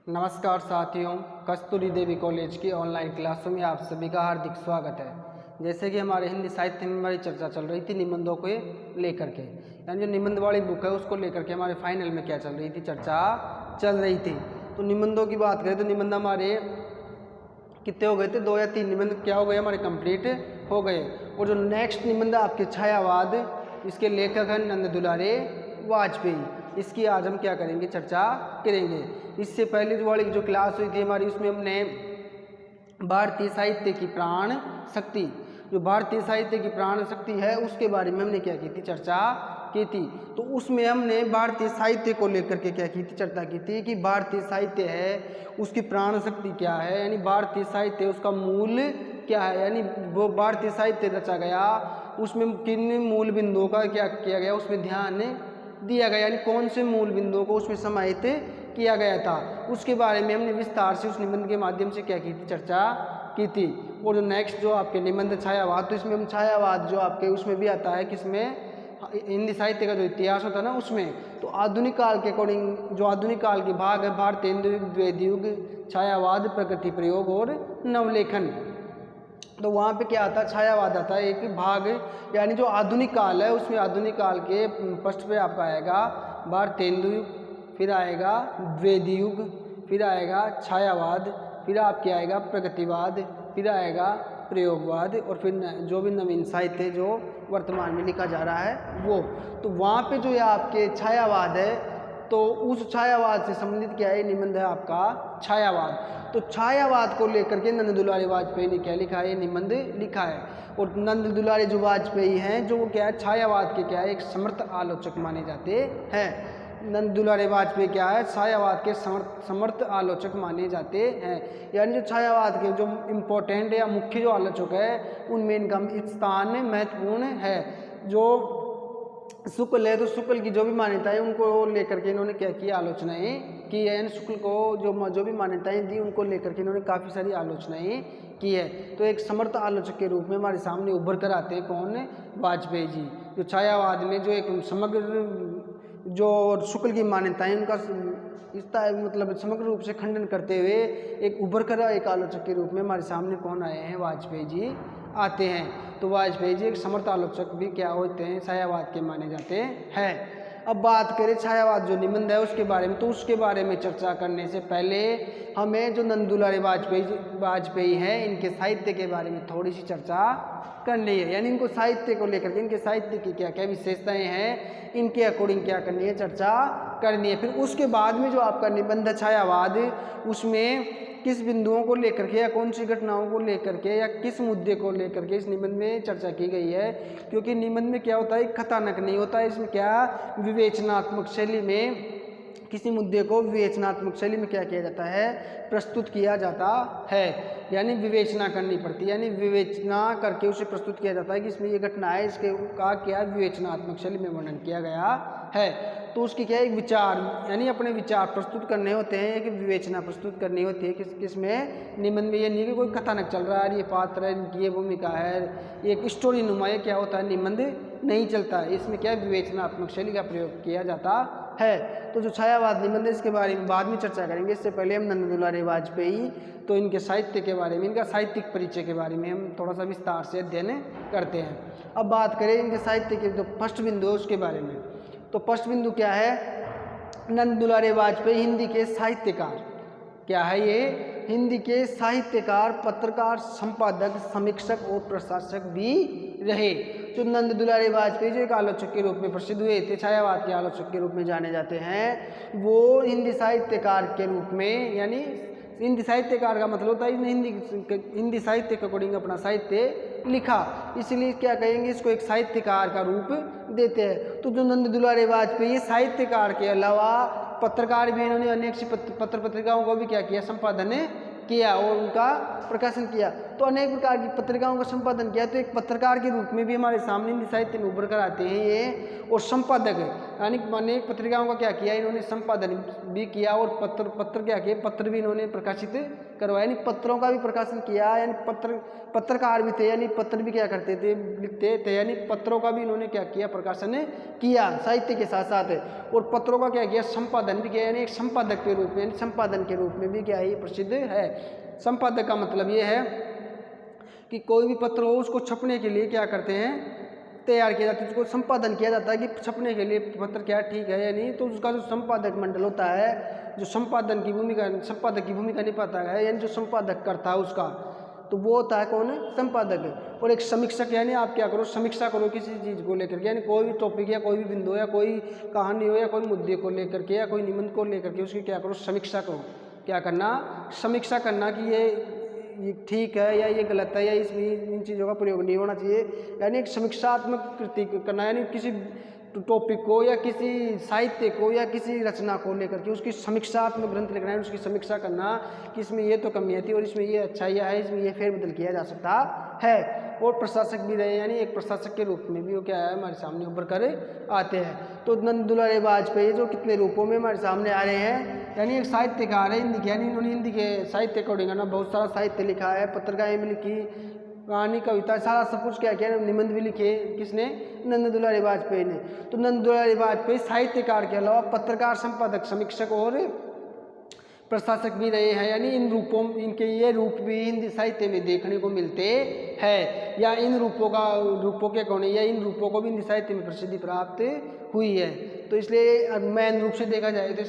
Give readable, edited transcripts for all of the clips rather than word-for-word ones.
नमस्कार साथियों, कस्तूरी देवी कॉलेज की ऑनलाइन क्लासों में आप सभी का हार्दिक स्वागत है। जैसे कि हमारे हिंदी साहित्य में हमारी चर्चा चल रही थी निबंधों को लेकर के, यानी जो निबंध वाली बुक है उसको लेकर के हमारे फाइनल में क्या चल रही थी, चर्चा चल रही थी। तो निबंधों की बात करें तो निबंध हमारे कितने हो गए थे, 2 या 3 निबंध क्या हो गए हमारे कंप्लीट हो गए। और जो नेक्स्ट निबंध आपके छायावाद, इसके लेखक हैं नंद दुलारे वाजपेयी। इसकी आज हम क्या करेंगे, चर्चा करेंगे। इससे पहले जो वाली जो क्लास हुई थी हमारी, उसमें हमने भारतीय साहित्य की प्राण शक्ति, जो भारतीय साहित्य की प्राण शक्ति है उसके बारे में हमने क्या की थी, चर्चा की थी। तो उसमें हमने भारतीय साहित्य को लेकर के क्या की थी, चर्चा की थी कि भारतीय साहित्य है उसकी प्राण शक्ति क्या है, यानी भारतीय साहित्य उसका मूल क्या है, यानी वो भारतीय साहित्य रचा गया उसमें किन मूल बिंदुओं का क्या किया गया, उसमें ध्यान दिया गया, यानी कौन से मूल बिंदुओं को उसमें समाहित किया गया था, उसके बारे में हमने विस्तार से उस निबंध के माध्यम से क्या की थी, चर्चा की थी। और जो नेक्स्ट जो आपके निबंध छायावाद, तो इसमें हम छायावाद जो आपके उसमें भी आता है, किसमें, हिंदी साहित्य का जो इतिहास होता है ना उसमें, तो आधुनिक काल के अकॉर्डिंग जो आधुनिक काल के भाग है, भारतीय हिंदू द्वैध युग, छायावाद, प्रकृति प्रयोग और नवलेखन। तो वहाँ पे क्या आता है, छायावाद आता है एक भाग, यानी जो आधुनिक काल है उसमें आधुनिक काल के फर्स्ट पे आपका आएगा भारतीय हिंदू युग, फिर आएगा द्वैध युग, फिर आएगा छायावाद, फिर आपके आएगा प्रगतिवाद, फिर आएगा प्रयोगवाद, और फिर जो भी नवीन साहित्य जो वर्तमान में लिखा जा रहा है वो। तो वहाँ पे जो है आपके छायावाद है, तो उस छायावाद से संबंधित क्या है, निबंध है आपका छायावाद। तो छायावाद को लेकर के नंद दुलारे वाजपेयी ने क्या लिखा है, निबंध लिखा है। और नंद दुलारे जो वाजपेयी हैं, जो वो क्या है, छायावाद के क्या है, एक समर्थ आलोचक माने जाते हैं। नंद दुलारे वाजपेयी क्या है, छायावाद के समर्थ आलोचक माने जाते हैं, यानी जो छायावाद के जो इम्पोर्टेंट या मुख्य जो आलोचक है उनमें इनका स्थान महत्वपूर्ण है। जो शुक्ल है, तो शुक्ल की जो भी मान्यताएं उनको लेकर के इन्होंने क्या किया, आलोचनाएं की है, यानी शुक्ल को जो भी मान्यताएं दी उनको लेकर के इन्होंने काफ़ी सारी आलोचनाएं की है। तो एक समर्थ आलोचक के रूप में हमारे सामने उभर कर आते हैं कौन, वाजपेयी जी, जो छायावाद में जो एक समग्र जो शुक्ल की मान्यताएं उनका मतलब समग्र रूप से खंडन करते हुए एक उभर कर एक आलोचक के रूप में हमारे सामने कौन आए हैं, वाजपेयी जी आते हैं। तो वाजपेयी जी एक समर्थ आलोचक भी क्या होते हैं, छायावाद के माने जाते हैं। अब बात करें छायावाद जो निबंध है उसके बारे में, तो उसके बारे में चर्चा करने से पहले हमें जो नंद दुलारे वाजपेयी हैं इनके साहित्य के बारे में थोड़ी सी चर्चा करनी है, यानी इनको साहित्य को लेकर के इनके साहित्य की क्या क्या विशेषताएं हैं, इनके अकॉर्डिंग क्या करनी है, चर्चा करनी है। फिर उसके बाद में जो आपका निबंध छायावाद, उसमें किस बिंदुओं को लेकर के या कौन सी घटनाओं को लेकर के या किस मुद्दे को लेकर के इस निबंध में चर्चा की गई है, क्योंकि निबंध में क्या होता है, कथानक नहीं होता है, इसमें क्या विवेचनात्मक शैली में किसी मुद्दे को विवेचनात्मक शैली में क्या किया जाता है, प्रस्तुत किया जाता है, यानी विवेचना करनी पड़ती है, यानी विवेचना करके उसे प्रस्तुत किया जाता है कि इसमें ये घटना है, इसके का क्या विवेचनात्मक शैली में वर्णन किया गया है। तो उसकी क्या एक विचार, यानी अपने विचार प्रस्तुत करने होते हैं, कि विवेचना प्रस्तुत करनी होती है किस में, निबंध में। ये नहीं कि कोई कथानक चल रहा है, ये पात्र है, इनकी ये भूमिका है, एक स्टोरी नुमा ये क्या होता है, निबंध नहीं चलता है, इसमें क्या विवेचनात्मक शैली का प्रयोग किया जाता है। तो जो छायावाद निबंध है इसके बारे में बाद में चर्चा करेंगे, इससे पहले हम नंद दुलारे वाजपेयी, तो इनके साहित्य के बारे में, इनका साहित्यिक परिचय के बारे में हम थोड़ा सा विस्तार से अध्ययन करते हैं। अब बात करें इनके साहित्य के जो फर्स्ट बिंदु है उसके बारे में, तो फर्स्ट बिंदु क्या है, नंद दुलारे वाजपेयी हिंदी के साहित्यकार, क्या है ये, हिंदी के साहित्यकार, पत्रकार, संपादक, समीक्षक और प्रशासक भी रहे। जो नंद दुलारे वाजपेयी जो एक आलोचक के रूप में प्रसिद्ध हुए थे, छायावाद के आलोचक के रूप में जाने जाते हैं, वो हिंदी साहित्यकार के रूप में, यानी हिंदी साहित्यकार का मतलब होता है हिंदी साहित्य के अकॉर्डिंग अपना साहित्य लिखा, इसलिए क्या कहेंगे, इसको एक साहित्यकार का रूप देते हैं। तो जो नंद दुलारे वाजपेयी साहित्यकार के अलावा पत्रकार भी, इन्होंने अनेक सी पत्र पत्रिकाओं को भी क्या किया, संपादन किया और उनका प्रकाशन किया। तो अनेक प्रकार की पत्रिकाओं का संपादन किया। तो एक पत्रकार के रूप में भी हमारे सामने हिंदी साहित्य में उभर कर आते हैं ये, और संपादक है, यानी अनेक पत्रिकाओं का क्या किया इन्होंने, संपादन भी किया, और पत्र क्या किए, पत्र भी इन्होंने प्रकाशित करवाया, यानी पत्रों का भी प्रकाशन किया, यानी पत्रकार भी थे, यानी पत्र भी क्या करते थे, लिखते थे, यानी पत्रों का भी इन्होंने क्या किया, प्रकाशन किया साहित्य के साथ साथ, और पत्रों का क्या किया, संपादन भी किया, यानी एक संपादक के रूप में, यानी संपादन के रूप में भी क्या है ये प्रसिद्ध है। संपादक का मतलब ये है कि कोई भी पत्र हो उसको छपने के लिए क्या करते हैं, तैयार किया जाता है, उसको संपादन किया जाता है कि छपने के लिए पत्र क्या ठीक है या नहीं। तो उसका जो संपादक मंडल होता है, जो संपादक की भूमिका निभाता है, यानी जो संपादक करता है उसका, तो वो होता है कौन, संपादक। और एक समीक्षक, यानी आप क्या करो, समीक्षा करो किसी चीज़ को लेकर के, यानी कोई भी टॉपिक या कोई भी बिंदु या कोई कहानी हो या कोई मुद्दे को लेकर के या कोई निबंध को लेकर के उसकी क्या करो, समीक्षा करो। क्या करना, समीक्षा करना कि ये ठीक है या ये गलत है या इसमें इन चीज़ों का प्रयोग नहीं होना चाहिए, यानी एक समीक्षात्मक कृति करना, यानी किसी टॉपिक को या किसी साहित्य को या किसी रचना को लेकर के उसकी समीक्षात्मक ग्रंथ लिखना है, उसकी समीक्षा करना कि इसमें ये तो कमियाँ थी और इसमें ये अच्छाइयाँ है, इसमें ये फेरबदल किया जा सकता है। और प्रशासक भी रहे, यानी एक प्रशासक के रूप में भी वो क्या है हमारे सामने उभर कर आते हैं। तो नंद दुलारे वाजपेयी जो कितने रूपों में हमारे सामने आ रहे हैं, यानी एक साहित्यकार है हिंदी के, यानी इन्होंने हिंदी के साहित्य अकॉर्डिंग ना बहुत सारा साहित्य लिखा है, पत्रिकाएँ भी लिखी, कहानी कविता सारा सब कुछ क्या किया, निबंध भी लिखे, किसने, नंद दुलारे वाजपेयी ने। तो नंद दुलारे वाजपेयी साहित्यकार के अलावा पत्रकार, संपादक, समीक्षक और प्रशासक भी रहे हैं, यानी इन रूपों, इनके ये रूप भी हिंदी साहित्य में देखने को मिलते हैं, या इन रूपों के कौन, या इन रूपों को भी हिंदी साहित्य में प्रसिद्धि प्राप्त हुई है। तो इसलिए मेन रूप से देखा जाए तो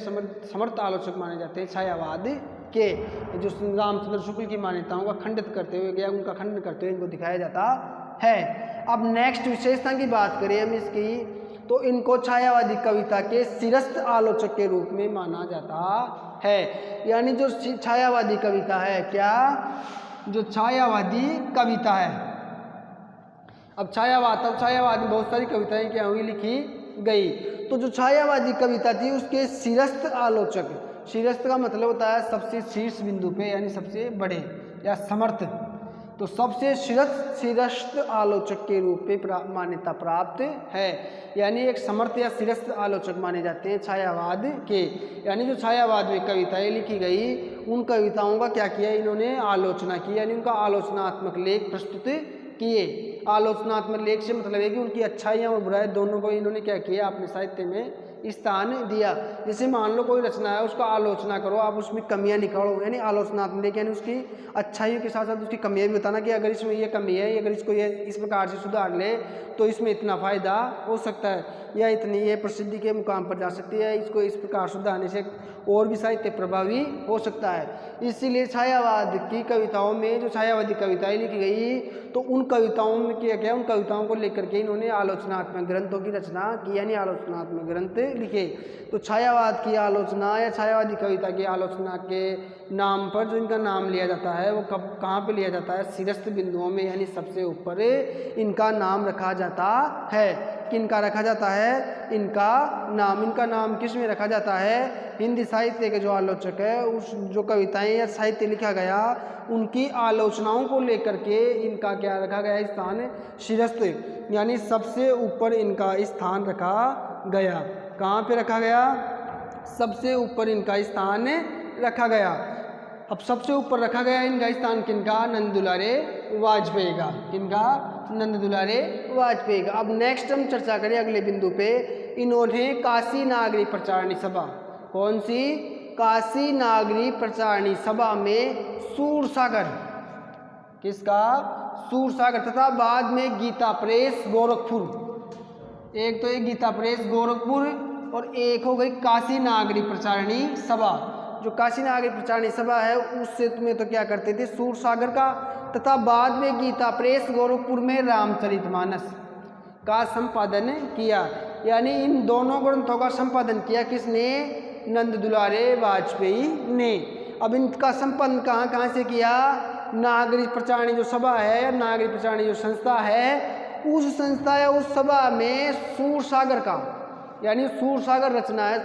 समर्थ आलोचक माने जाते हैं छायावाद के, जो रामचंद्र शुक्ल की मान्यताओं का खंडित करते हुए या उनका खंडन करते हुए इनको दिखाया जाता है। अब नेक्स्ट विशेषता की बात करें हम इसकी, तो इनको छायावादी कविता के सिरस्थ आलोचक के रूप में माना जाता है। यानी जो छायावादी कविता है, क्या, जो छायावादी कविता है, अब छायावाद में बहुत सारी कविताएं क्या हुई, लिखी गई। तो जो छायावादी कविता थी उसके सिरस्थ आलोचक, सिरस्थ का मतलब होता है सबसे शीर्ष बिंदु पे, यानी सबसे बड़े या समर्थ, तो सबसे सिरस्थ आलोचक के रूप में मान्यता प्राप्त है, यानी एक समर्थ या सिरस्थ आलोचक माने जाते हैं छायावाद के। यानी जो छायावाद में कविताएं लिखी गई उन कविताओं का क्या किया इन्होंने, आलोचना की, यानी उनका आलोचनात्मक लेख प्रस्तुत किए। आलोचनात्मक लेख से मतलब है कि उनकी अच्छाइयाँ और बुराई दोनों को इन्होंने क्या किया, अपने साहित्य में स्थान दिया। जैसे मान लो कोई रचना है, उसका आलोचना करो, आप उसमें कमियां निकालो, यानी आलोचनात्मक लेख, यानी उसकी अच्छाइयों के साथ साथ उसकी कमियां भी बताना कि अगर इसमें ये कमी है, अगर इसको ये इस प्रकार से सुधार ले तो इसमें इतना फ़ायदा हो सकता है, या इतनी ये प्रसिद्धि के मुकाम पर जा सकती है, इसको इस प्रकार सुधारने से और भी साहित्य प्रभावी हो सकता है। इसीलिए छायावाद की कविताओं में जो छायावादी कविताएं लिखी गई, तो उन कविताओं में क्या क्या, उन कविताओं को लेकर के इन्होंने आलोचनात्मक ग्रंथों की रचना की, यानी आलोचनात्मक ग्रंथ लिखे। तो छायावाद की आलोचना या छायावादी कविता की आलोचना के नाम पर जो इनका नाम लिया जाता है वो कहाँ पे लिया जाता है, सिरस्थ बिंदुओं में, यानी सबसे ऊपर इनका नाम रखा जाता है। किनका रखा जाता है, इनका नाम किस में रखा जाता है, हिंदी साहित्य के जो आलोचक है, उस जो कविताएं या साहित्य लिखा गया उनकी आलोचनाओं को लेकर के इनका क्या रखा गया, स्थान शिरस्थ, यानी सबसे ऊपर इनका स्थान रखा गया। कहाँ पे रखा गया, सबसे ऊपर इनका स्थान रखा गया। अब सबसे ऊपर रखा गया इनका स्थान किनका, नंद दुलारे वाजपेयी का, किनका, नंद दुलारे वाजपेयी का। अब नेक्स्ट हम चर्चा करें अगले बिंदु पे, इन्होंने काशी नागरी प्रचारणी सभा, कौन सी, काशी नागरी प्रचारणी सभा में सूरसागर, किसका, सूरसागर, तथा बाद में गीता प्रेस गोरखपुर, एक तो एक गीता प्रेस गोरखपुर और एक हो गई काशी नागरी प्रचारणी सभा। जो काशी नागरी प्रचारणी सभा है उससे तुम्हें तो क्या करते थे, सूरसागर का, तथा बाद में गीता प्रेस गोरखपुर में रामचरितमानस का संपादन किया। यानी इन दोनों ग्रंथों का संपादन किया किसने, नंद दुलारे वाजपेयी ने। अब इनका संपादन कहाँ कहाँ से किया, नागरिक प्रचारणी जो सभा है, नागरिक प्रचारणी जो संस्था है, उस संस्था या उस सभा में सूरसागर का, यानी सूरसागर रचना है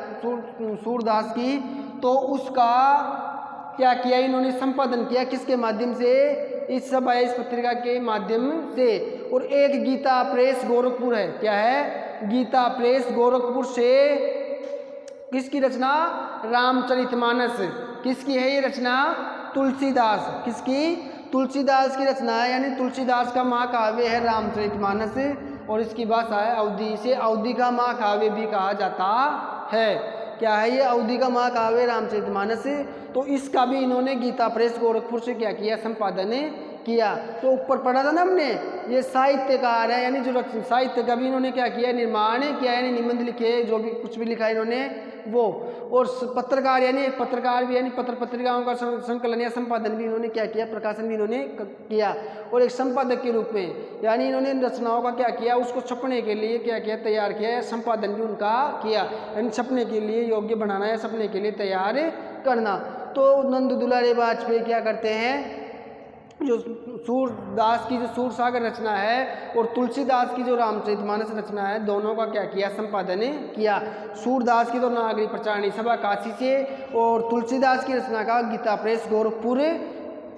सूरदास की, तो उसका क्या किया इन्होंने, संपादन किया किसके माध्यम से, इस सभा इस पत्रिका के माध्यम से। और एक गीता प्रेस गोरखपुर है, क्या है, गीता प्रेस गोरखपुर से किसकी रचना, रामचरितमानस। किसकी है ये रचना, तुलसीदास, किसकी, तुलसीदास की रचना है, यानी तुलसीदास का महाकाव्य है रामचरितमानस। और इसकी भाषा है अवधी, इसे अवधी का महाकाव्य भी कहा जाता है। क्या है ये, अवधी का महाकाव्य रामचरितमानस। तो इसका भी इन्होंने गीता प्रेस गोरखपुर से क्या किया, संपादन किया। तो ऊपर पढ़ा था ना हमने, ये साहित्यकार है, यानी जो साहित्य का भी इन्होंने क्या किया, निर्माण किया, यानी निबंध लिखे, जो भी कुछ भी लिखा इन्होंने वो। और पत्रकार, यानी एक पत्रकार भी, यानी पत्र पत्रिकाओं का संकलन या संपादन भी इन्होंने क्या किया, प्रकाशन भी इन्होंने किया। और एक संपादक के रूप में, यानी इन्होंने रचनाओं का क्या किया, उसको छपने के लिए क्या किया, तैयार किया, या संपादन भी उनका किया, यानी छपने के लिए योग्य बनाना या छपने के लिए तैयार करना। तो नंद दुलारे वाजपेयी क्या करते हैं, जो सूरदास की जो सूरसागर रचना है और तुलसीदास की जो रामचरितमानस रचना है, दोनों का क्या किया, संपादन किया। सूरदास की तो नागरिक प्रचारणी सभा काशी से, और तुलसीदास की रचना का गीता प्रेस गोरखपुर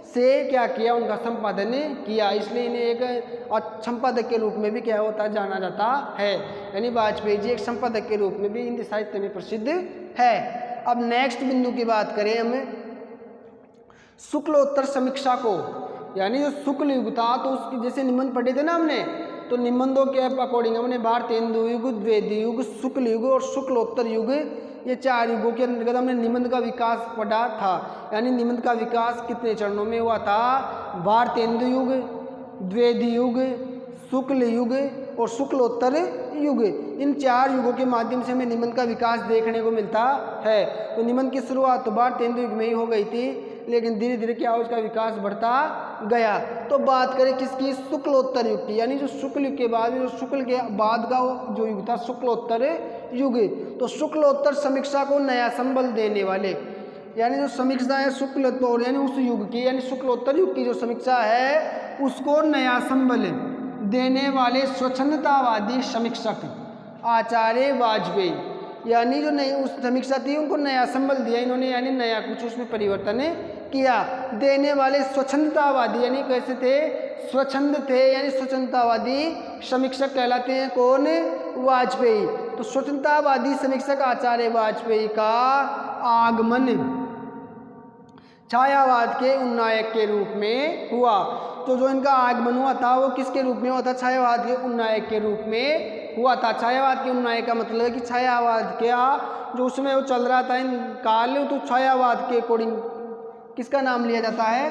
से क्या किया, उनका संपादन किया। इसलिए इन्हें एक संपादक के रूप में भी क्या होता है, जाना जाता है। यानी वाजपेयी जी एक संपादक के रूप में भी हिंदी साहित्य में प्रसिद्ध है। अब नेक्स्ट बिंदु की बात करें हम, शुक्लोत्तर समीक्षा को, यानी जो शुक्ल युग था, तो उसकी जैसे निबंध पढ़े थे ना हमने, तो निबंधों के अकॉर्डिंग हमने भारतेंदु युग, द्विवेदी युग, शुक्ल युग और शुक्लोत्तर युग, ये 4 युगों के अंतर्गत हमने निबंध का विकास पढ़ा था। यानी निबंध का विकास कितने चरणों में हुआ था, भारतेंदु युग, द्विवेदी युग, शुक्ल युग और शुक्लोत्तर युग, इन 4 युगों के माध्यम से हमें निबंध का विकास देखने को मिलता है। तो निबंध की शुरुआत तो भारतेंदु युग में ही हो गई थी, लेकिन धीरे धीरे क्या उसका विकास बढ़ता गया। तो बात करें किसकी, शुक्लोत्तर युग की, यानी जो शुक्ल युग के बाद, जो शुक्ल के बाद का जो युग था शुक्लोत्तर युग। तो शुक्लोत्तर समीक्षा को नया संबल देने वाले, यानी जो समीक्षा है शुक्लोत्तर यानी उस युग की, यानी शुक्लोत्तर युग की जो समीक्षा है उसको नया संबल देने वाले स्वच्छंदतावादी समीक्षक आचार्य वाजपेयी, यानी जो नई उस समीक्षा थी उनको नया संबल दिया इन्होंने, यानी नया कुछ उसमें परिवर्तन किया। देने वाले स्वच्छंदतावादी, यानी कैसे थे, स्वच्छंद थे, यानी स्वच्छंदतावादी समीक्षक कहलाते हैं कौन, वाजपेयी। तो स्वच्छंदतावादी समीक्षक आचार्य वाजपेयी का आगमन छायावाद के उन्नायक के रूप में हुआ। तो जो इनका आगमन हुआ था वो किसके रूप में हुआ था, छायावाद के उन्नायक के रूप में हुआ था। छायावाद के उन्नायक का मतलब है कि छायावाद क्या जो उसमें वो चल रहा था इन काल, तो छायावाद के अकॉर्डिंग किसका नाम लिया जाता है,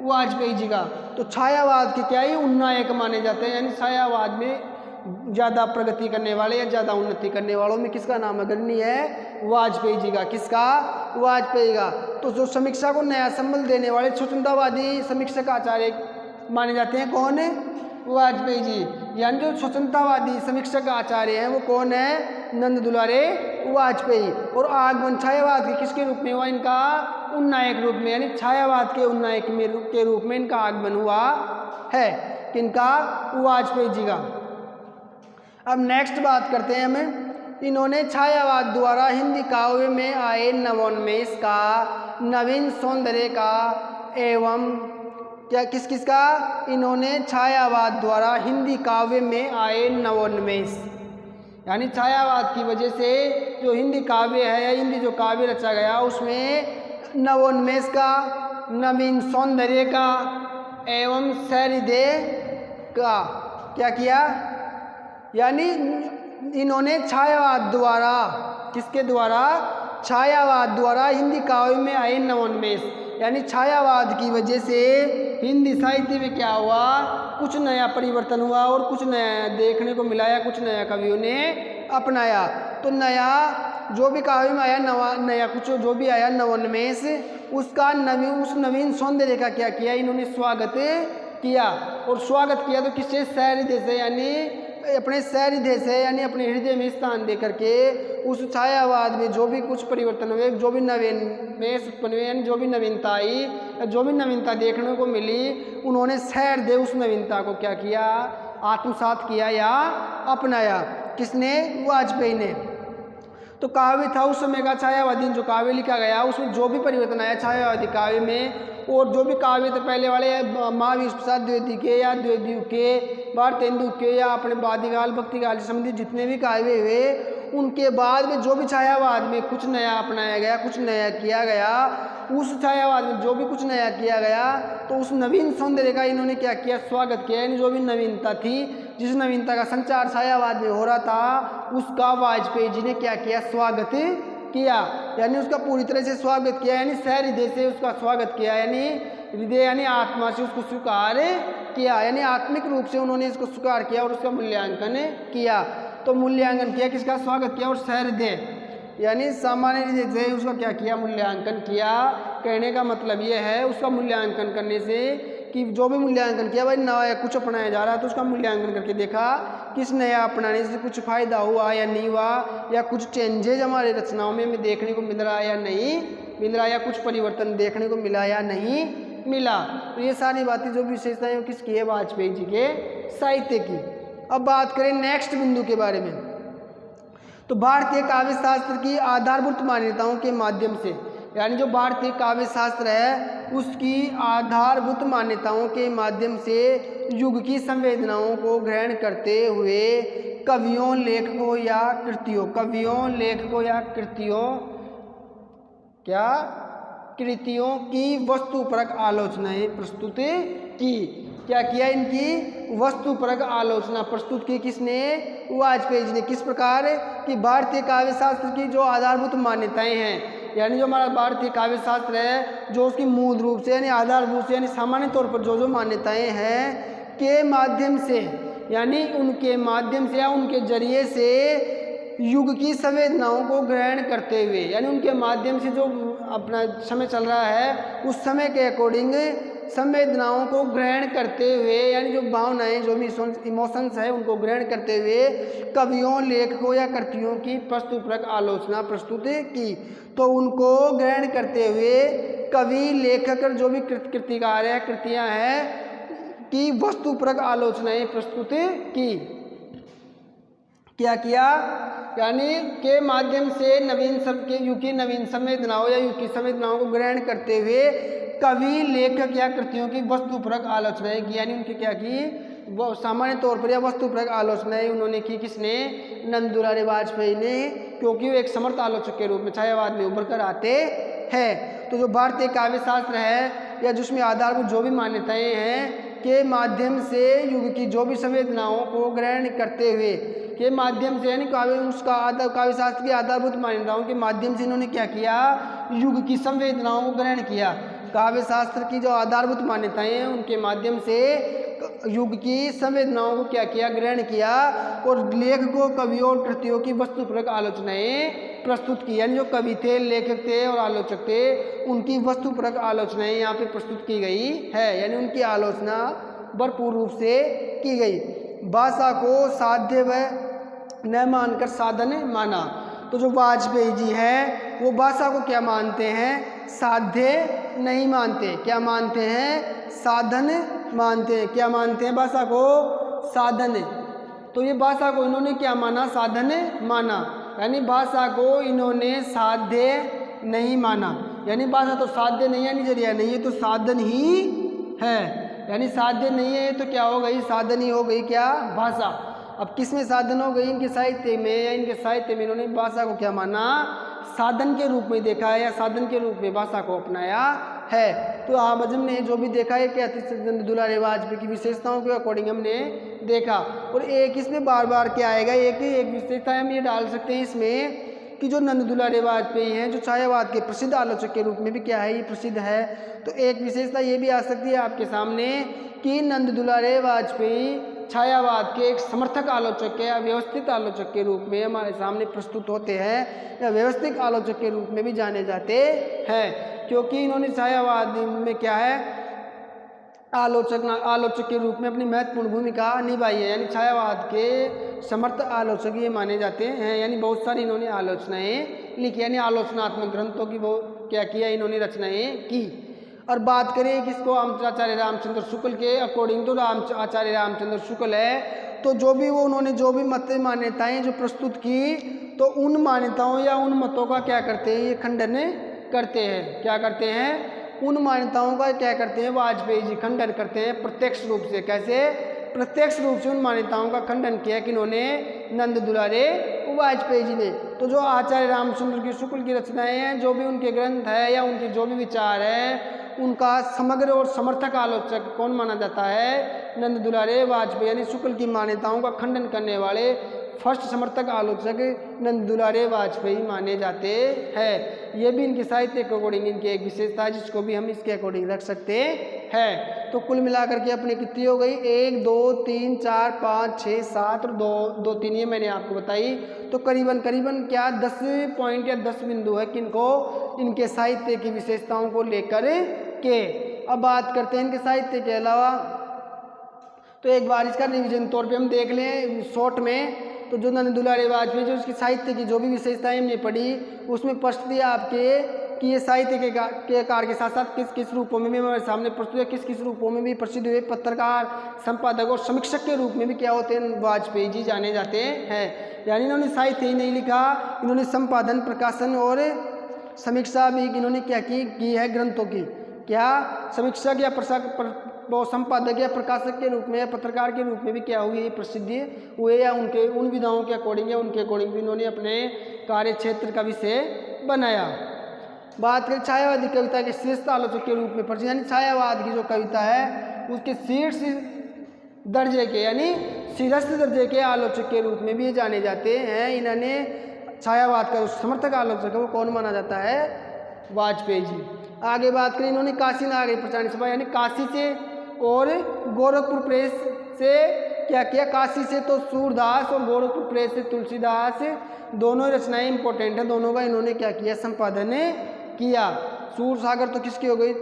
वाजपेयी जी का। तो छायावाद के क्या ही उन्नायक माने जाते हैं, यानी छायावाद में ज़्यादा प्रगति करने वाले या ज़्यादा उन्नति करने वालों में किसका नाम अग्रणी है, वाजपेयी जी का। किसका, वाजपेयी का। तो जो समीक्षा को नया संबल देने वाले स्वतंत्रतावादी समीक्षक आचार्य माने जाते हैं कौन है, वाजपेयी जी। यानी जो स्वतंत्रतावादी समीक्षक आचार्य हैं वो कौन है, नंद दुलारे वाजपेयी। और आगमन छायावाद के किसके रूप में हुआ, इनका उन्नायक रूप में, यानी छायावाद के उन्नायक के रूप में इनका आगमन हुआ है। किनका, वाजपेयी जी का। अब नेक्स्ट बात करते हैं हमें, इन्होंने छायावाद द्वारा हिंदी काव्य में आए नवोन्मेष का, नवीन सौंदर्य का एवं क्या किस किस का, इन्होंने छायावाद द्वारा हिंदी काव्य में आए नवोन्मेष, यानी छायावाद की वजह से जो हिंदी काव्य है, हिंदी जो काव्य रचा गया उसमें नवोन्मेष का, नवीन सौंदर्य का एवं सहृदय का क्या किया, यानी इन्होंने छायावाद द्वारा, किसके द्वारा, छायावाद द्वारा हिंदी काव्य में आए नवोन्मेष, यानी छायावाद की वजह से हिंदी साहित्य में क्या हुआ, कुछ नया परिवर्तन हुआ और कुछ नया देखने को मिला या कुछ नया कवियों ने अपनाया। तो नया जो भी काव्य में आया, नया कुछ जो भी आया नवोन्मेष, उसका उस नवीन सौंदर्य का क्या किया, इन्होंने स्वागत किया। और स्वागत किया तो किससे, सहृदय से, यानी अपने सहृदय से, यानी अपने हृदय में स्थान दे करके उस छायावाद में जो भी कुछ परिवर्तन हुए, जो भी नवीनमेष उत्पन्न हुए, यानी जो भी नवीनता आई, जो भी नवीनता देखने को मिली, उन्होंने सहृदय उस नवीनता को क्या किया, आत्मसात किया या अपनाया। किसने, वाजपेयी ने। तो काव्य था उस समय का छायावादी, जो काव्य लिखा गया उसमें जो भी परिवर्तन आया छायावादी काव्य में, और जो भी काव्य थे पहले वाले महावीर प्रसाद द्विवेदी के या द्विवेदी के, भारतेंदु के या अपने वादिकाल भक्तिकाल से संबंधित जितने भी काव्य हुए, उनके बाद में जो भी छायावाद में कुछ नया अपनाया गया, कुछ नया किया गया, उस छायावाद में जो भी कुछ नया किया गया, तो उस नवीन सौंदर्य का इन्होंने क्या किया, स्वागत किया। यानी जो भी नवीनता थी, जिस नवीनता का संचार छायावाद में हो रहा था, उसका वाजपेयी जी ने क्या किया, स्वागत किया। यानी उसका पूरी तरह से स्वागत किया, यानी सहृदय हृदय से उसका स्वागत किया, यानी हृदय यानी आत्मा से उसको स्वीकार किया, यानी आत्मिक रूप से उन्होंने इसको स्वीकार किया और उसका मूल्यांकन किया। तो मूल्यांकन किया, किसका स्वागत किया, और सहृदय यानी सामान्य हृदय से उसका क्या किया, मूल्यांकन किया। कहने का मतलब यह है उसका मूल्यांकन करने से कि जो भी मूल्यांकन किया भाई नया कुछ अपनाया जा रहा है, तो उसका मूल्यांकन करके देखा किस नया अपनाने से कुछ फायदा हुआ या नहीं हुआ, या कुछ चेंजेज हमारे रचनाओं में हमें देखने को मिल रहा है या नहीं मिल रहा, या कुछ परिवर्तन देखने को मिला या नहीं मिला। तो ये सारी बातें जो विशेषताएं किसकी है, वाजपेयी जी के साहित्य की। अब बात करें नेक्स्ट बिंदु के बारे में, तो भारतीय काव्य शास्त्र की आधारभूत मान्यताओं के माध्यम से, यानी जो भारतीय काव्य शास्त्र है उसकी आधारभूत मान्यताओं के माध्यम से युग की संवेदनाओं को ग्रहण करते हुए कवियों, लेखकों या कृतियों, कवियों, लेखकों या कृतियों की वस्तुपरक आलोचनाएं प्रस्तुत की। क्या किया, इनकी वस्तुपरक आलोचना प्रस्तुत की किसने, वाजपेयी जी ने। किस प्रकार कि भारतीय काव्य शास्त्र की जो आधारभूत मान्यताएं हैं, यानी जो हमारा भारतीय काव्य शास्त्र है, जो उसकी मूल रूप से यानी आधारभूत से यानी सामान्य तौर पर जो जो मान्यताएं हैं के माध्यम से, यानी उनके माध्यम से या उनके जरिए से युग की संवेदनाओं को ग्रहण करते हुए, यानी उनके माध्यम से जो अपना समय चल रहा है उस समय के अकॉर्डिंग संवेदनाओं को ग्रहण करते हुए, यानी जो भावनाएं जो भी इमोशंस है उनको ग्रहण करते हुए कवियों, लेखकों या कृतियों की वस्तुपरक आलोचना प्रस्तुत की। तो उनको ग्रहण करते हुए कवि, लेखक जो भी कृतिकार है, कृतियां हैं की वस्तुपरक आलोचनाएं प्रस्तुत की। क्या किया, यानी के माध्यम से नवीन सब के युग की नवीन संवेदनाओं या युग की संवेदनाओं को ग्रहण करते हुए कवि, लेखक या कृतियों की वस्तुपरक आलोचनाएं की। यानी उनकी क्या की, वो सामान्य तौर पर या वस्तुपरक आलोचनाएं उन्होंने की। किसने, नंद दुलारे वाजपेयी ने, क्योंकि वो एक समर्थ आलोचक के रूप में छायावाद में उभर कर आते हैं। तो जो भारतीय काव्य शास्त्र है या जिसमें आधारभूत जो भी मान्यताएं हैं के माध्यम से युग की जो भी संवेदनाओं को ग्रहण करते हुए के माध्यम से, यानी काव्य शास्त्र की आधारभूत मान्यताओं के माध्यम से इन्होंने क्या किया, युग की संवेदनाओं को ग्रहण किया। काव्य शास्त्र की जो आधारभूत मान्यताएं हैं उनके माध्यम से युग की संवेदनाओं को क्या किया, ग्रहण किया, और लेखकों, कवियों और कृतियों की वस्तुपरक आलोचनाएं प्रस्तुत की। यानी जो कवि थे, लेखक थे और आलोचक थे, उनकी वस्तुपरक आलोचनाएं यहाँ पे प्रस्तुत की गई है, यानी उनकी आलोचना भरपूर रूप से की गई। भाषा को साध्य व न मानकर साधन माना। तो जो वाजपेयी जी है वो भाषा को क्या मानते हैं, साध्य नहीं मानते। क्या मानते हैं, साधन मानते हैं। क्या मानते हैं, भाषा को साधन। तो ये भाषा को इन्होंने क्या माना, साधन माना। यानी भाषा को इन्होंने साध्य नहीं माना, यानी भाषा तो साध्य नहीं है, जरिया नहीं है, तो साधन ही है। यानी साध्य नहीं है तो क्या हो गई, साधन ही हो गई क्या, भाषा। अब किस में साधन हो गई, इनके साहित्य में, या इनके साहित्य में इन्होंने भाषा को क्या माना, साधन के रूप में देखा है, या साधन के रूप में भाषा को अपनाया है। तो आम ने जो भी देखा है कि नंद दुलारे वाजपेयी की विशेषताओं के अकॉर्डिंग हमने देखा। और एक इसमें बार बार क्या आएगा, एक विशेषता हम ये डाल सकते हैं इसमें कि जो नंद दुलारे वाजपेयी हैं, जो छायावाद के प्रसिद्ध आलोचक के रूप में भी क्या है, ये प्रसिद्ध है। तो एक विशेषता ये भी आ सकती है आपके सामने कि नंद दुलारे वाजपेयी छायावाद के एक समर्थक आलोचक या व्यवस्थित आलोचक के रूप में हमारे सामने प्रस्तुत होते हैं, या व्यवस्थित आलोचक के रूप में भी जाने जाते हैं, क्योंकि इन्होंने छायावाद में क्या है, आलोचक के रूप में अपनी महत्वपूर्ण भूमिका निभाई है। यानी छायावाद के समर्थ आलोचक ये माने जाते हैं। यानी बहुत सारी इन्होंने आलोचनाएं लिखी, यानी आलोचनात्मक ग्रंथों की वो क्या किया, इन्होंने रचनाएं की। और बात करें किसको, आचार्य रामचंद्र शुक्ल के अकॉर्डिंग, तो आचार्य रामचंद्र शुक्ल है तो जो भी वो उन्होंने जो भी मत मान्यताएं जो प्रस्तुत की, तो उन मान्यताओं या उन मतों का क्या करते हैं, ये खंडन करते हैं। क्या करते हैं, उन मान्यताओं का क्या करते हैं, वाजपेयी जी खंडन करते हैं प्रत्यक्ष रूप से। कैसे, प्रत्यक्ष रूप से उन मान्यताओं का खंडन किया कि इन्होंने नंद दुलारे वाजपेयी जी ने। तो जो आचार्य रामचंद्र की शुक्ल की रचनाएं हैं, जो भी उनके ग्रंथ है या उनके जो भी विचार है, उनका समग्र और समर्थक आलोचक कौन माना जाता है, नंद दुलारे वाजपेयी, यानी शुक्ल की मान्यताओं का खंडन करने वाले फर्स्ट समर्थक आलोचक नंद दुलारे वाजपेयी माने जाते हैं। ये भी इनके साहित्य के अकॉर्डिंग इनकी एक विशेषता है, जिसको भी हम इसके अकॉर्डिंग रख सकते हैं। तो कुल मिलाकर के अपनी कितनी हो गई, 1 2 3 4 5 6 7 और 2 3 ये मैंने आपको बताई। तो करीबन क्या 10 पॉइंट या 10 बिंदु है किनको, इनके साहित्य की विशेषताओं को लेकर के। अब बात करते हैं इनके साहित्य के अलावा, तो एक बार इसका रिवीजन तौर पे हम देख लें शॉर्ट में। तो जो नंद दुलारे वाजपेयी जो इसकी साहित्य की जो भी विशेषताएं हमने पढ़ी, उसमें प्रश्न दिया आपके कि ये साहित्य के कार्य के साथ साथ किस किस रूपों में भी हमारे सामने प्रस्तुत है, किस किस रूपों में भी प्रसिद्ध हुए, पत्रकार, संपादक और समीक्षक के रूप में भी क्या होते हैं, वाजपेयी जी जाने जाते हैं। यानी इन्होंने साहित्य ही नहीं लिखा, इन्होंने संपादन, प्रकाशन और समीक्षा भी इन्होंने क्या की है ग्रंथों की। क्या समीक्षक या संपादक या प्रकाशक के रूप में या पत्रकार के रूप में भी क्या हुई, प्रसिद्धि हुए, या उनके उन विधाओं के अकॉर्डिंग या उनके अकॉर्डिंग भी इन्होंने अपने कार्य क्षेत्र का विषय बनाया। बात करें छायावादी कविता के श्रेष्ठ आलोचक के रूप में प्रसिद्ध, यानी छायावाद की जो कविता है उसके शीर्ष दर्जे के यानी शीर्ष दर्जे के आलोचक के रूप में भी ये जाने जाते हैं। इन्होंने छायावाद का समर्थक आलोचक है वो कौन माना जाता है, वाजपेयी जी। आगे बात करें, इन्होंने काशी नागरिक प्रचार सभा यानी काशी से और गोरखपुर प्रेस से क्या किया, काशी से तो सूरदास और गोरखपुर प्रेस से तुलसीदास, दोनों रचनाएं इंपॉर्टेंट है, दोनों का इन्होंने क्या किया, संपादन किया। सूरसागर तो किसकी हो गई,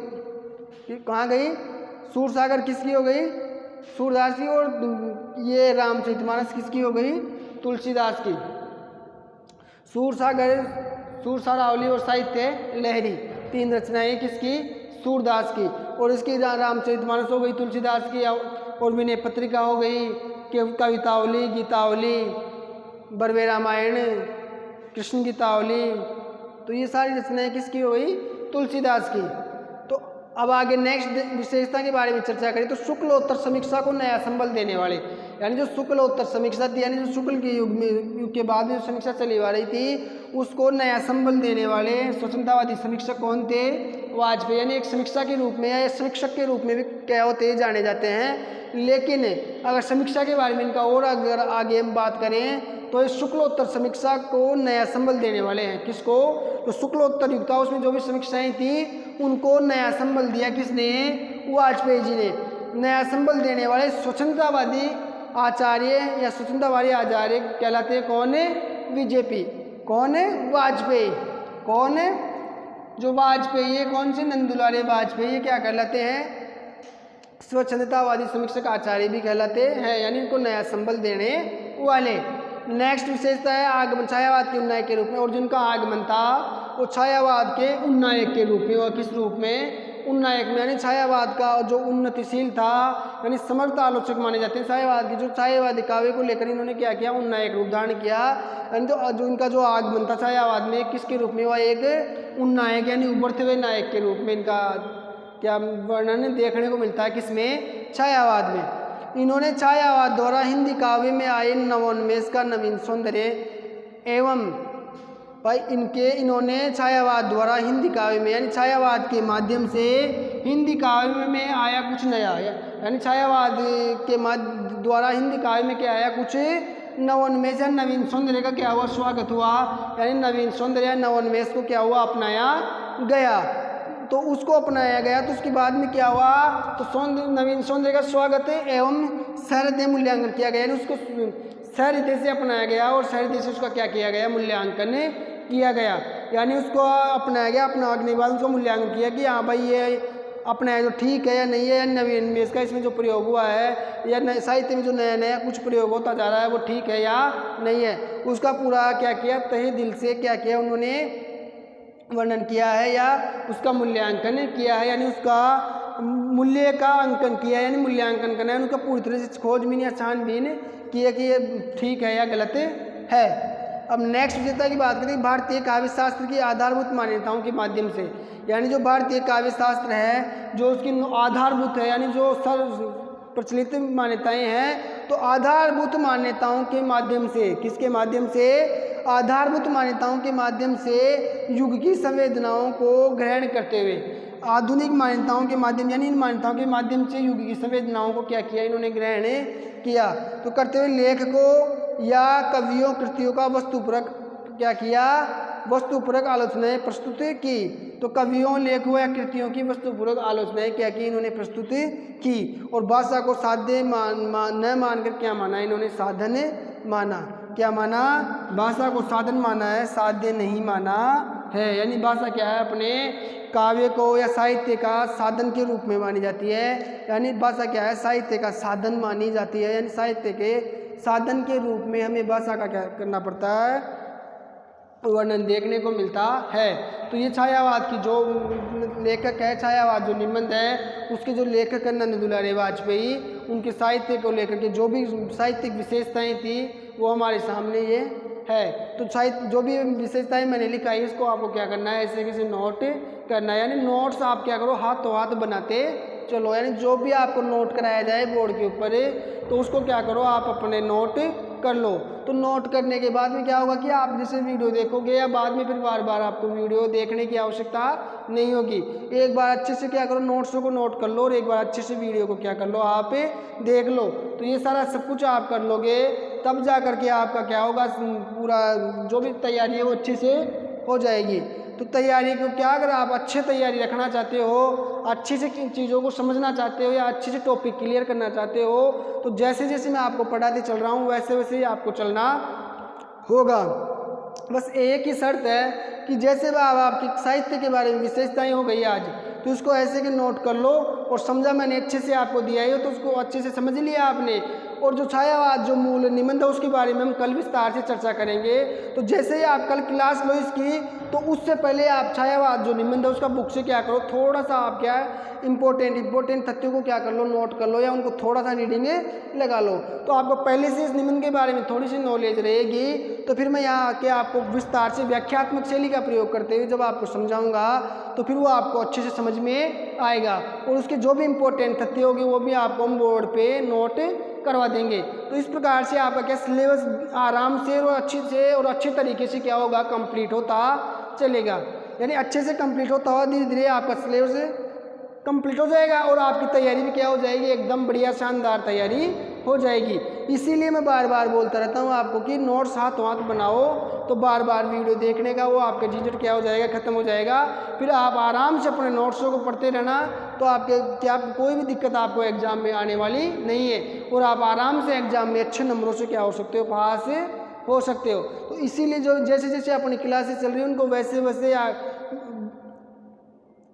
कहाँ गई, सूरसागर किसकी हो गई, सूरदास की, और ये रामचरितमानस किसकी हो गई, तुलसीदास की। सूरसागर, सूरसारावली और साहित्य लहरी, 3 रचनाएं किसकी, सूरदास की, और इसकी रामचरितमानस हो गई तुलसीदास की, और विनय पत्रिका हो गई, कवितावली, गीतावली, बरवे रामायण, कृष्ण गीतावली, तो ये सारी रचनाएं किसकी हो गई, तुलसीदास की। तो अब आगे नेक्स्ट विशेषता के बारे में चर्चा करें, तो शुक्लोत्तर समीक्षा को नया संबल देने वाले, यानी जो शुक्लोत्तर समीक्षा थी, यानी जो शुक्ल के युग के बाद जो समीक्षा चली आ रही थी, उसको नया संबल देने वाले स्वतंत्रतावादी समीक्षक कौन थे, वाजपेयी, यानी एक समीक्षा के रूप में या समीक्षक के रूप में भी क्या होते जाने जाते हैं। लेकिन अगर समीक्षा के बारे में इनका और अगर आगे हम बात करें, तो इस शुक्लोत्तर समीक्षा को नया संबल देने वाले हैं। किसको, तो शुक्लोत्तर युग था, उसमें जो भी समीक्षाएं थी उनको नया संबल दिया किसने, वाजपेयी जी ने। नया संबल देने वाले स्वतंत्रतावादी आचार्य या स्वतंत्रतावादी आचार्य कहलाते हैं कौन है, बीजेपी, कौन है, वाजपेयी, कौन है, जो वाजपेयी है, कौन से, नंद दुलारे वाजपेयी क्या कहलाते हैं, स्वतंत्रतावादी समीक्षक आचार्य भी कहलाते हैं, यानी इनको नया संबल देने वाले। नेक्स्ट विशेषता है आगमन, छायावाद के उन्नायक के रूप में, और जिनका आगमन था वो छायावाद के उन्नायक के रूप में, और किस रूप में, उन्नायक में, यानी छायावाद का जो उन्नतिशील था, यानी समर्थ आलोचक माने जाते हैं छायावाद की, जो छायावादी काव्य को लेकर इन्होंने क्या किया, उन्नायक रूप धारण किया। यानी तो जो इनका जो आगमन था छायावाद में, किसके रूप में हुआ, एक उन्नायक यानी उभरते हुए नायक के रूप में इनका क्या वर्णन देखने को मिलता है, किसमें, छायावाद में। इन्होंने छायावाद द्वारा हिंदी काव्य में आए नवोन्मेष का नवीन सौंदर्य एवं भाई इन्होंने छायावाद द्वारा हिंदी काव्य में, यानी छायावाद के माध्यम से हिंदी काव्य में आया कुछ नया, यानी छायावाद के द्वारा हिंदी काव्य में क्या आया, कुछ नवोन्मेष या नवीन सौंदर्य का क्या हुआ, स्वागत हुआ, यानी नवीन सौंदर्य या नवोन्मेष को क्या हुआ, अपनाया गया। तो उसको अपनाया गया, तो उसके बाद में क्या हुआ, तो नवीन सौंदर्य का स्वागत एवं सहृदय मूल्यांकन किया गया, यानी उसको सहृदय से अपनाया गया और सहृदय से उसका क्या किया गया, मूल्यांकन किया गया, यानी उसको अपनाया गया, अपनाने के बाद उसका मूल्यांकन किया कि हाँ भाई ये अपनाया जो ठीक है या नहीं है, या नवीन में इसका इसमें जो प्रयोग हुआ है या साहित्य में जो नया नया कुछ प्रयोग होता जा रहा है वो ठीक है या नहीं है, उसका पूरा क्या किया, तहे दिल से क्या किया उन्होंने वर्णन किया है या उसका मूल्यांकन किया है, यानी उसका मूल्य का अंकन किया, यानी मूल्यांकन करना है, उनका पूरी तरह से खोजबीन या छानबीन किया कि ये ठीक है या गलत है। अब नेक्स्ट विजेता की बात करें, भारतीय काव्य शास्त्र की आधारभूत मान्यताओं के माध्यम से, यानी जो भारतीय काव्य शास्त्र है जो उसकी आधारभूत है, यानी जो प्रचलित मान्यताएं हैं, तो आधारभूत मान्यताओं के माध्यम से, किसके माध्यम से, आधारभूत मान्यताओं के माध्यम से युग की संवेदनाओं को ग्रहण करते हुए, आधुनिक मान्यताओं के माध्यम, यानी इन मान्यताओं के माध्यम से युग की संवेदनाओं को क्या किया, इन्होंने ग्रहण किया। तो करते हुए लेखकों या कवियों कृतियों का वस्तुपरक क्या किया, वस्तुपरक आलोचनाएं प्रस्तुत की। तो कवियों, लेखकों या कृतियों की वस्तुपरक आलोचनाएं क्या की, इन्होंने प्रस्तुत की। और भाषा को साध्य न मानकर क्या माना, इन्होंने साधन माना। क्या माना, भाषा को साधन माना है, साध्य नहीं माना है। यानी भाषा क्या है, अपने काव्य को या साहित्य का साधन के रूप में मानी जाती है। यानी भाषा क्या है, साहित्य का साधन मानी जाती है, यानी साहित्य के साधन के रूप में हमें भाषा का क्या करना पड़ता है, वर्णन देखने को मिलता है। तो ये छायावाद की जो लेखक है, छायावाद जो निबंध है, उसके जो लेखक है नंद दुलारी वाजपेयी, उनके साहित्य को लेकर के जो भी साहित्यिक विशेषताएं थी वो हमारे सामने ये है। तो साहित्य जो भी विशेषताएं मैंने लिखा है, इसको आपको क्या करना है, ऐसे किसी नोट करना है। यानी नोट्स आप क्या करो, हाथों हाथ बनाते चलो। यानी जो भी आपको नोट कराया जाए बोर्ड के ऊपर, तो उसको क्या करो, आप अपने नोट कर लो। तो नोट करने के बाद में क्या होगा कि आप जैसे वीडियो देखोगे या बाद में फिर बार बार आपको वीडियो देखने की आवश्यकता नहीं होगी। एक बार अच्छे से क्या करो, नोट्सों को नोट कर लो और एक बार अच्छे से वीडियो को क्या कर लो, आप देख लो। तो ये सारा सब कुछ आप कर लोगे, तब जा कर के आपका क्या होगा, पूरा जो भी तैयारी है वो अच्छे से हो जाएगी। तो तैयारी को क्या, अगर आप अच्छे तैयारी रखना चाहते हो, अच्छे से किन चीज़ों को समझना चाहते हो या अच्छे से टॉपिक क्लियर करना चाहते हो, तो जैसे जैसे मैं आपको पढ़ाते चल रहा हूँ वैसे वैसे ही आपको चलना होगा। बस एक ही शर्त है कि जैसे अब आपकी साहित्य के बारे में विशेषताएं हो गई आज, तो उसको ऐसे कि नोट कर लो और समझा मैंने अच्छे से आपको दिया है तो उसको अच्छे से समझ लिया आपने। और जो छायावाद जो मूल निबंध है उसके बारे में हम कल विस्तार से चर्चा करेंगे। तो जैसे ही आप कल क्लास लो इसकी, तो उससे पहले आप छायावाद जो निबंध है उसका बुक से क्या करो, थोड़ा सा आप क्या इंपॉर्टेंट तथ्यों को क्या कर लो, नोट कर लो या उनको थोड़ा सा रीडिंग लगा लो। तो आपको पहले से इस निबंध के बारे में थोड़ी सी नॉलेज रहेगी। तो फिर मैं यहाँ आके आपको विस्तार से व्याख्यात्मक शैली का प्रयोग करते हुए जब आपको समझाऊंगा तो फिर वो आपको अच्छे से समझ में आएगा और उसके जो भी इंपॉर्टेंट तथ्य होंगे वो भी आपको हम बोर्ड पे नोट करवा देंगे। तो इस प्रकार से आपका क्या सिलेबस आराम से और अच्छे तरीके से क्या होगा, कंप्लीट होता चलेगा। यानी अच्छे से कंप्लीट होता हुआ धीरे धीरे आपका सिलेबस कंप्लीट हो जाएगा और आपकी तैयारी भी क्या हो जाएगी, एकदम बढ़िया शानदार तैयारी हो जाएगी। इसीलिए मैं बार बार बोलता रहता हूँ आपको कि नोट्स हाथों हाथ बनाओ, तो बार बार वीडियो देखने का वो आपका झंझट क्या हो जाएगा, खत्म हो जाएगा। फिर आप आराम से अपने नोट्सों को पढ़ते रहना, तो आपके क्या कोई भी दिक्कत आपको एग्जाम में आने वाली नहीं है और आप आराम से एग्जाम में अच्छे नंबरों से क्या हो सकते हो, पास हो सकते हो। तो इसीलिए जो जैसे जैसे अपनी क्लासेस चल रही है उनको वैसे वैसे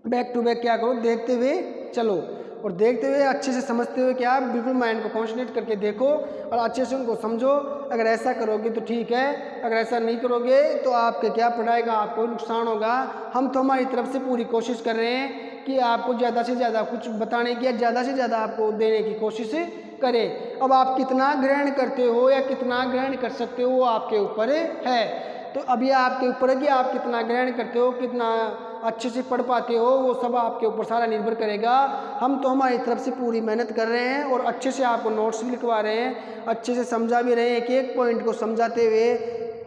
बैक टू बैक क्या करो, देखते हुए चलो और देखते हुए अच्छे से समझते हुए क्या बिल्कुल माइंड को कॉन्सन्ट्रेट करके देखो और अच्छे से उनको समझो। अगर ऐसा करोगे तो ठीक है, अगर ऐसा नहीं करोगे तो आपके क्या पढ़ाई का आपको नुकसान होगा। हम तो हमारी तरफ से पूरी कोशिश कर रहे हैं कि आपको ज़्यादा से ज़्यादा कुछ बताने की या ज़्यादा से ज़्यादा आपको देने की कोशिश करें। अब आप कितना ग्रहण करते हो या कितना ग्रहण कर सकते हो वो आपके ऊपर है। तो अभी आपके ऊपर है कि आप कितना ग्रहण करते हो, कितना अच्छे से पढ़ पाते हो, वो सब आपके ऊपर सारा निर्भर करेगा। हम तो हमारी तरफ से पूरी मेहनत कर रहे हैं और अच्छे से आपको नोट्स भी लिखवा रहे हैं, अच्छे से समझा भी रहे हैं, एक एक पॉइंट को समझाते हुए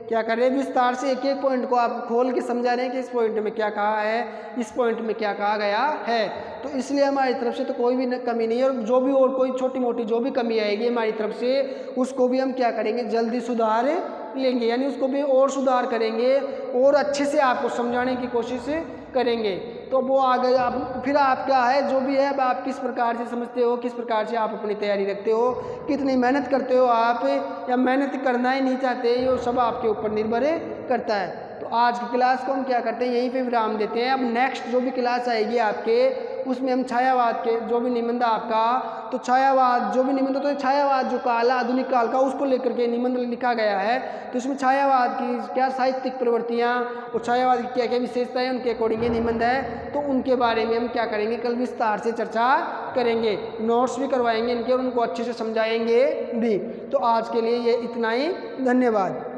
क्या कर रहे हैं, विस्तार से एक एक पॉइंट को आप खोल के समझा रहे हैं कि इस पॉइंट में क्या कहा है, इस पॉइंट में क्या कहा गया है। तो इसलिए हमारी तरफ से तो कोई भी कमी नहीं है और जो भी और कोई छोटी मोटी जो भी कमी आएगी हमारी तरफ से उसको भी हम क्या करेंगे, जल्दी सुधार लेंगे। यानी उसको भी और सुधार करेंगे और अच्छे से आपको समझाने की कोशिश करेंगे। तो वो आगे आप फिर आप क्या है जो भी है, अब आप किस प्रकार से समझते हो, किस प्रकार से आप अपनी तैयारी रखते हो, कितनी मेहनत करते हो आप या मेहनत करना ही नहीं चाहते, ये सब आपके ऊपर निर्भर करता है। तो आज की क्लास को हम क्या करते हैं, यहीं पे विराम देते हैं। अब नेक्स्ट जो भी क्लास आएगी आपके उसमें हम छायावाद के जो भी निबंध आपका, तो छायावाद जो भी निबंध, तो छायावाद जो काल आधुनिक काल का उसको लेकर के निबंध लिखा गया है। तो इसमें छायावाद की क्या साहित्यिक प्रवृत्तियाँ और छायावाद की क्या क्या विशेषताएं उनके अकॉर्डिंग ये निबंध है, तो उनके बारे में हम क्या करेंगे, कल विस्तार से चर्चा करेंगे, नोट्स भी करवाएंगे इनके और उनको अच्छे से समझाएंगे भी। तो आज के लिए ये इतना ही, धन्यवाद।